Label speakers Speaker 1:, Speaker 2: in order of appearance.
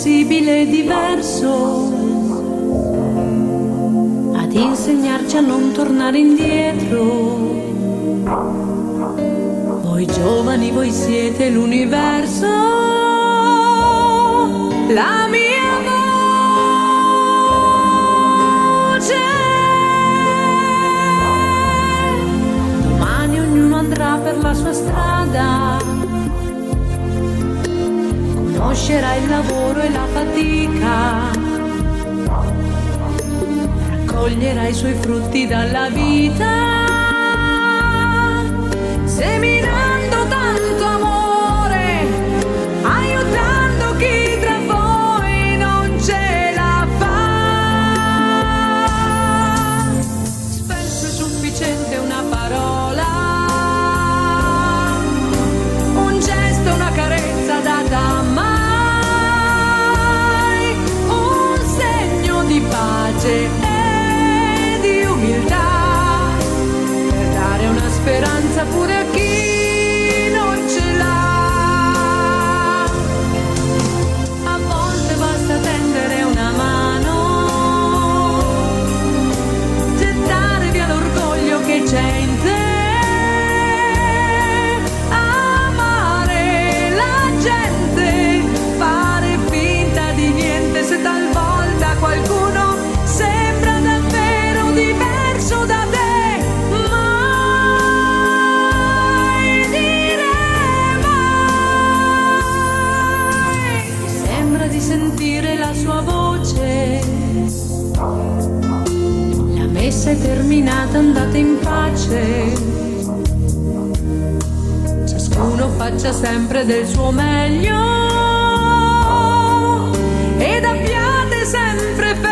Speaker 1: possibile e diverso, ad insegnarci a non tornare indietro. Voi giovani, voi siete l'universo, la mia voce. Domani ognuno andrà per la sua strada, conoscerà il lavoro e la fatica, raccoglierà i suoi frutti dalla vita, seminando tanto amore, aiutando chi tra voi non ce la fa. Spesso è sufficiente una parola, un gesto, una carezza data mai, un segno di pace e di umiltà, per dare una speranza pure a chi non ce l'ha. A volte basta tendere una mano, gettare via l'orgoglio che c'è in te, amare la gente, fare finta di niente se talvolta qualcuno sembra davvero diverso da te. Sentire la sua voce, la messa è terminata, andate in pace, ciascuno faccia sempre del suo meglio ed abbiate sempre fede.